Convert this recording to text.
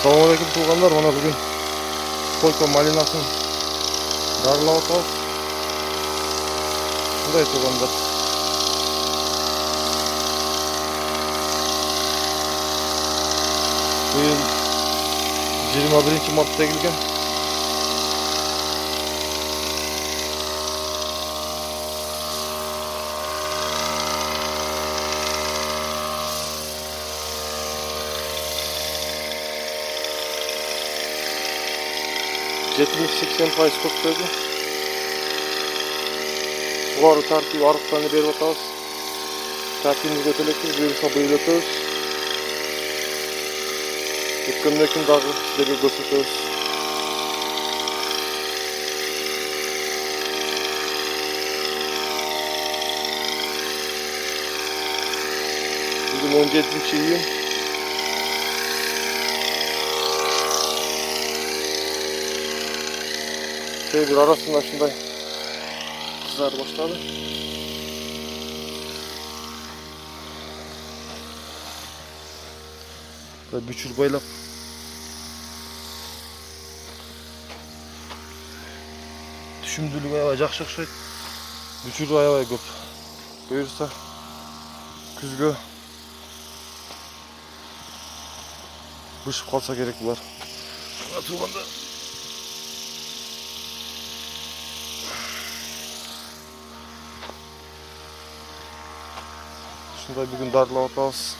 Assalamualaikum tuğanlar, mana bugün Kolko malinaсын darılap atабыз. Şunday tuğanlar. Bu yıl 21 Mart'ta gelgen. %70-80% ko'paydi. Ular tartib ariqlarni berib o'tamiz. Tartibimizga o'taylik, buyursa buyurlatamiz. Kundan kun daha sizlarga ko'rsatamiz. Bugün 17-iyun. Bir arasında şunday kızar başladı. Ve büçür baylap düşümdülüğü ayacak şakşayt. Büçür ayavay köp. Buyursa küzgü bışıp kalsa gerek bular. Tuğanda şunday bugün darılap atабыз.